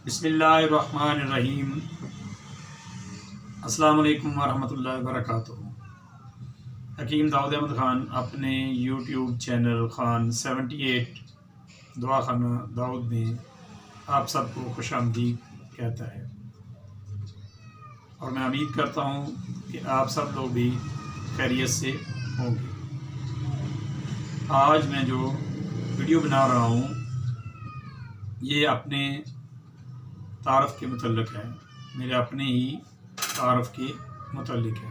بسم اللہ الرحمن الرحیم۔ السلام علیکم ورحمۃ اللہ وبرکاتہ۔ حکیم داؤد احمد خان اپنے یوٹیوب چینل خان 78 دعا خانہ داؤد میں آپ سب کو خوش آمدید کہتا ہے، اور میں امید کرتا ہوں کہ آپ سب لوگ بھی خیریت سے ہوں گے۔ آج میں جو ویڈیو بنا رہا ہوں یہ اپنے تعارف کے متعلق ہے، میرے اپنے ہی تعارف کے متعلق ہے۔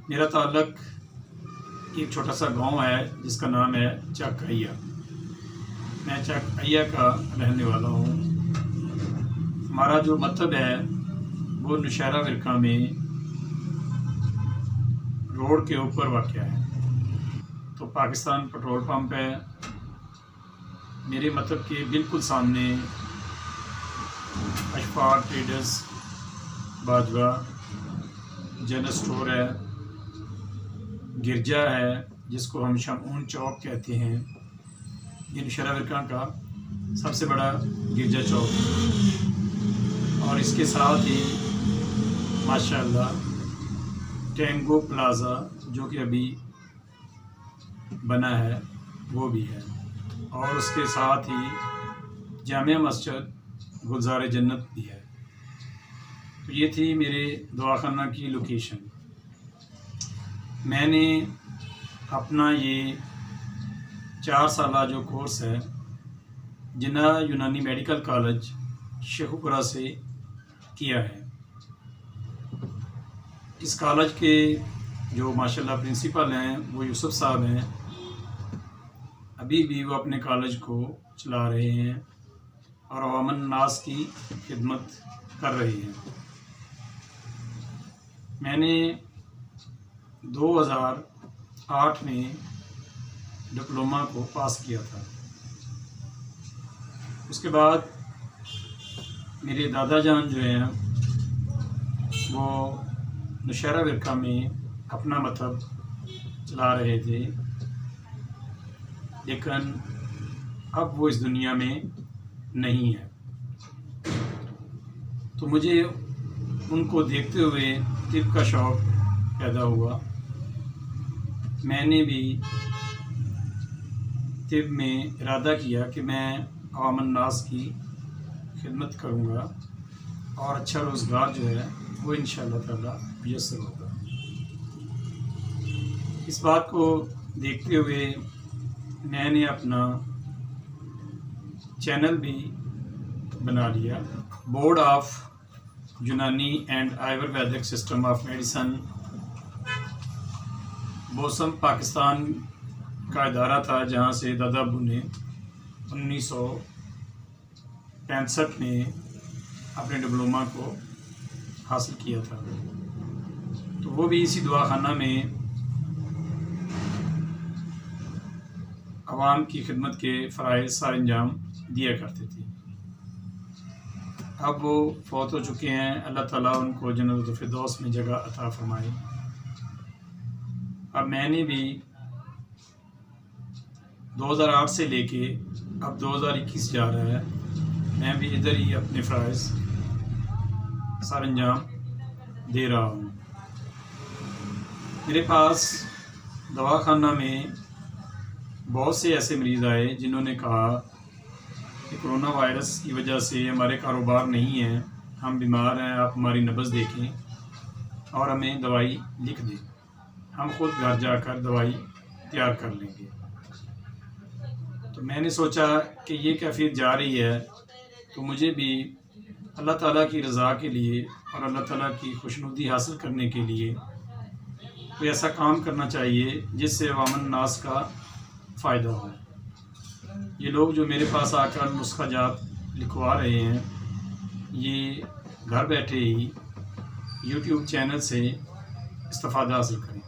میرا تعلق ایک چھوٹا سا گاؤں ہے جس کا نام ہے چک ایا۔ میں چک ایا کا رہنے والا ہوں۔ ہمارا جو مطلب ہے وہ نوشہرہ ورکہ میں روڈ کے اوپر واقع ہے، تو پاکستان پٹرول پمپ ہے میرے مطلب کے بالکل سامنے۔ Ashfaq traders Bajwa general store ہے، گرجا ہے جس کو ہم شمعون چوک کہتے ہیں، یہ نوشہرہ ورکہ کا سب سے بڑا گرجا چوک ہے۔ اور اس کے ساتھ ہی ماشاءاللہ ٹینگو پلازا جو کہ ابھی بنا ہے وہ بھی ہے، اور اس کے ساتھ ہی جامع مسجد گلزار جنت بھی ہے۔ تو یہ تھی میرے دعا خانہ کی لوکیشن۔ میں نے اپنا یہ 4 سالہ جو کورس ہے جناح یونانی میڈیکل کالج شیخوپورہ سے کیا ہے۔ اس کالج کے جو ماشاءاللہ پرنسپل ہیں وہ یوسف صاحب ہیں، ابھی بھی وہ اپنے کالج کو چلا رہے ہیں اور عوام الناس کی خدمت کر رہے ہیں۔ میں نے 2008 میں ڈپلومہ کو پاس کیا تھا۔ اس کے بعد میرے دادا جان جو ہیں وہ نوشہرہ ورکہ میں اپنا مطلب چلا رہے تھے، لیکن اب وہ اس دنیا میں نہیں ہے۔ تو مجھے ان کو دیکھتے ہوئے طب کا شوق پیدا ہوا۔ میں نے بھی طب میں ارادہ کیا کہ میں عوام الناس کی خدمت کروں گا اور اچھا روزگار جو ہے وہ انشاءاللہ تعالی میسر ہوگا۔ اس بات کو دیکھتے ہوئے میں نے اپنا چینل بھی بنا لیا، board of Unani and Ayurvedic system of medicine بوسم پاکستان کا ادارہ تھا، جہاں سے دادا ابو نے 1965 میں اپنے ڈپلومہ کو حاصل کیا تھا۔ تو وہ بھی اسی دعا خانہ میں عوام کی خدمت کے فرائض سر انجام دیا کرتے تھے۔ اب وہ فوت ہو چکے ہیں، اللہ تعالیٰ ان کو جنت الفردوس میں جگہ عطا فرمائے۔ اب میں نے بھی 2008 سے لے کے اب 2021 جا رہا ہے، میں بھی ادھر ہی اپنے فرائض سر انجام دے رہا ہوں۔ میرے پاس دوا خانہ میں بہت سے ایسے مریض آئے جنہوں نے کہا کہ کرونا وائرس کی وجہ سے ہمارے کاروبار نہیں ہیں، ہم بیمار ہیں، آپ ہماری نبض دیکھیں اور ہمیں دوائی لکھ دیں، ہم خود گھر جا کر دوائی تیار کر لیں گے۔ تو میں نے سوچا کہ یہ کیفیت جا رہی ہے تو مجھے بھی اللہ تعالیٰ کی رضا کے لیے اور اللہ تعالیٰ کی خوشنودی حاصل کرنے کے لیے کوئی ایسا کام کرنا چاہیے جس سے عوام الناس کا فائدہ ہو۔ یہ لوگ جو میرے پاس آ کر نسخہ جات لکھوا رہے ہیں، یہ گھر بیٹھے ہی یوٹیوب چینل سے استفادہ حاصل کریں۔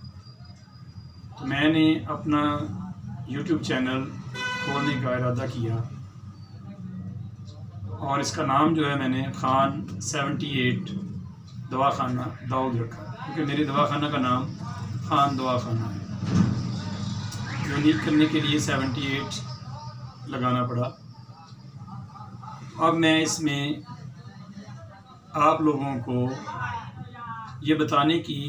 تو میں نے اپنا یوٹیوب چینل کھولنے کا ارادہ کیا، اور اس کا نام جو ہے میں نے خان 78 دوا خانہ داؤد رکھا، کیونکہ میرے دوا خانہ کا نام خان دوا خانہ ہے۔ یونیک کرنے کے لیے 78 لگانا پڑا، اب میں اس میں آپ لوگوں کو یہ بتانے کی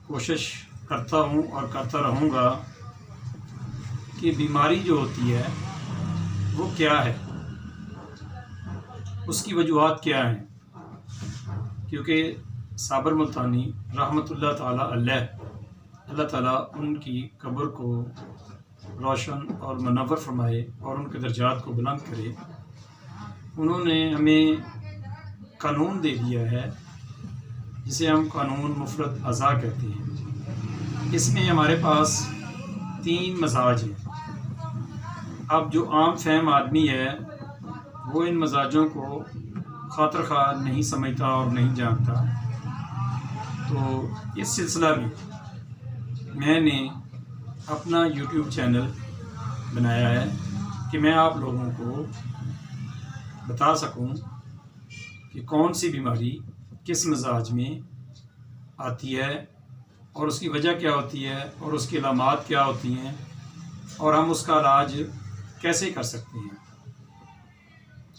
کوشش کرتا ہوں اور کرتا رہوں گا کہ بیماری جو ہوتی ہے وہ کیا ہے، اس کی وجوہات کیا ہیں، کیونکہ صابر ملتانی رحمۃ اللہ تعالیٰ علیہ، اللہ تعالیٰ ان کی قبر کو روشن اور منور فرمائے اور ان کے درجات کو بلند کرے، انہوں نے ہمیں قانون دے دیا ہے جسے ہم قانون مفرد اعضاء کہتے ہیں۔ اس میں ہمارے پاس 3 مزاج ہیں۔ اب جو عام فہم آدمی ہے وہ ان مزاجوں کو خاطر خواہ نہیں سمجھتا اور نہیں جانتا، تو اس سلسلہ میں نے اپنا یوٹیوب چینل بنایا ہے کہ میں آپ لوگوں کو بتا سکوں کہ کون سی بیماری کس مزاج میں آتی ہے اور اس کی وجہ کیا ہوتی ہے اور اس کی علامات کیا ہوتی ہیں اور ہم اس کا علاج کیسے کر سکتے ہیں۔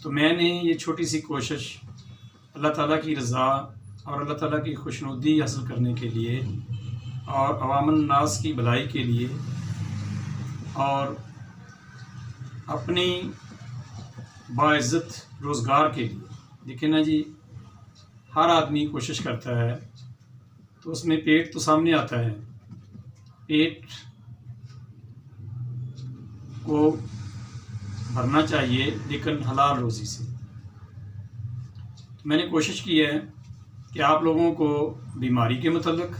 تو میں نے یہ چھوٹی سی کوشش اللہ تعالیٰ کی رضا اور اللہ تعالیٰ کی خوشنودی حاصل کرنے کے لیے اور عوام الناس کی بھلائی کے لیے اور اپنی باعزت روزگار کے لیے، دیکھیں نا جی، ہر آدمی کوشش کرتا ہے تو اس میں پیٹ تو سامنے آتا ہے، پیٹ کو بھرنا چاہیے لیکن حلال روزی سے۔ میں نے کوشش کی ہے کہ آپ لوگوں کو بیماری کے متعلق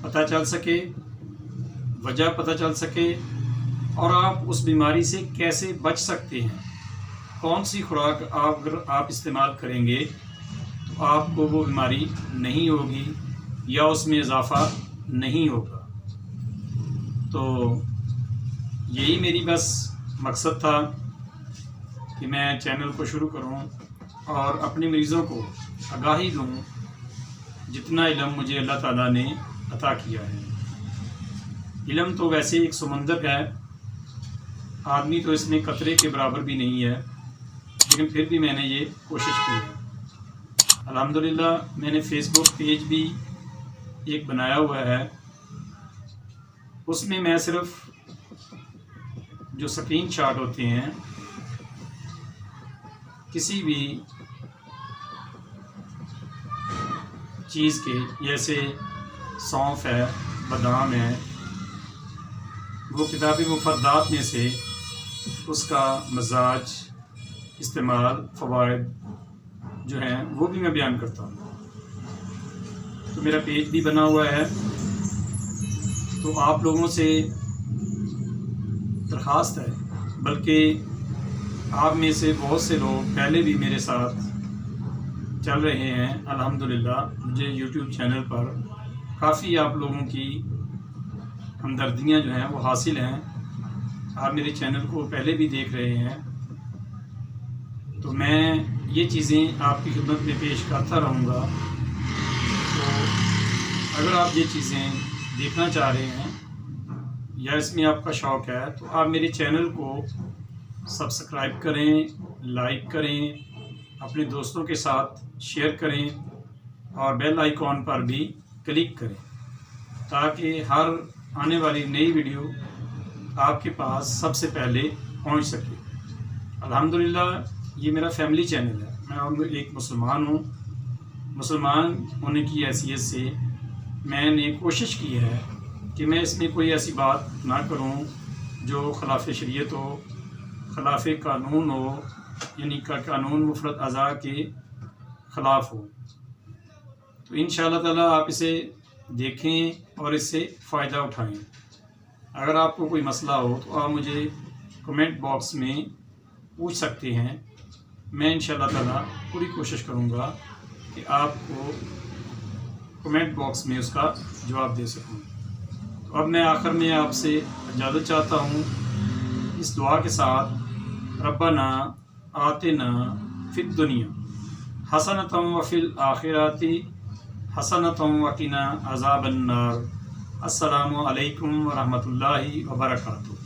پتہ چل سکے، وجہ پتہ چل سکے اور آپ اس بیماری سے کیسے بچ سکتے ہیں، کون سی خوراک اگر آپ استعمال کریں گے تو آپ کو وہ بیماری نہیں ہوگی یا اس میں اضافہ نہیں ہوگا۔ تو یہی میری بس مقصد تھا کہ میں چینل کو شروع کروں اور اپنے مریضوں کو آگاہی دوں جتنا علم مجھے اللہ تعالیٰ نے عطا کیا ہے۔ علم تو ویسے ایک سمندر ہے، آدمی تو اس میں قطرے کے برابر بھی نہیں ہے، لیکن پھر بھی میں نے یہ کوشش کی ہے۔ الحمدللہ میں نے فیس بک پیج بھی ایک بنایا ہوا ہے، اس میں میں صرف جو اسکرین شاٹ ہوتے ہیں کسی بھی چیز کے، جیسے سونف ہے، بادام ہے، وہ کتابی مفردات میں سے اس کا مزاج، استعمال، فوائد جو ہیں وہ بھی میں بیان کرتا ہوں۔ تو میرا پیج بھی بنا ہوا ہے، تو آپ لوگوں سے درخواست ہے، بلکہ آپ میں سے بہت سے لوگ پہلے بھی میرے ساتھ چل رہے ہیں، الحمدللہ مجھے یوٹیوب چینل پر کافی آپ لوگوں کی ہمدردیاں جو ہیں وہ حاصل ہیں، آپ میرے چینل کو پہلے بھی دیکھ رہے ہیں، تو میں یہ چیزیں آپ کی خدمت میں پیش کرتا رہوں گا۔ تو اگر آپ یہ چیزیں دیکھنا چاہ رہے ہیں یا اس میں آپ کا شوق ہے تو آپ میرے چینل کو سبسکرائب کریں، لائک کریں، اپنے دوستوں کے ساتھ شیئر کریں اور بیل آئیکن پر بھی کلک کریں تاکہ ہر آنے والی نئی ویڈیو آپ کے پاس سب سے پہلے پہنچ سکے۔ الحمدللہ یہ میرا فیملی چینل ہے، میں ایک مسلمان ہوں، مسلمان ہونے کی حیثیت سے میں نے کوشش کی ہے کہ میں اس میں کوئی ایسی بات نہ کروں جو خلاف شریعت ہو، خلاف قانون ہو، یعنی قانون مفرد اعضاء کے خلاف ہو۔ تو انشاءاللہ تعالیٰ آپ اسے دیکھیں اور اس سے فائدہ اٹھائیں۔ اگر آپ کو کوئی مسئلہ ہو تو آپ مجھے کمنٹ باکس میں پوچھ سکتے ہیں، میں انشاءاللہ تعالیٰ پوری کوشش کروں گا کہ آپ کو کمنٹ باکس میں اس کا جواب دے سکوں۔ تو اب میں آخر میں آپ سے اجازت چاہتا ہوں اس دعا کے ساتھ، ربنا آتنا فی الدنیا حسنۃ وفی الآخرۃ حسنۃ وقنا عذاب النار۔ السلام علیکم ورحمۃ اللہ وبرکاتہ۔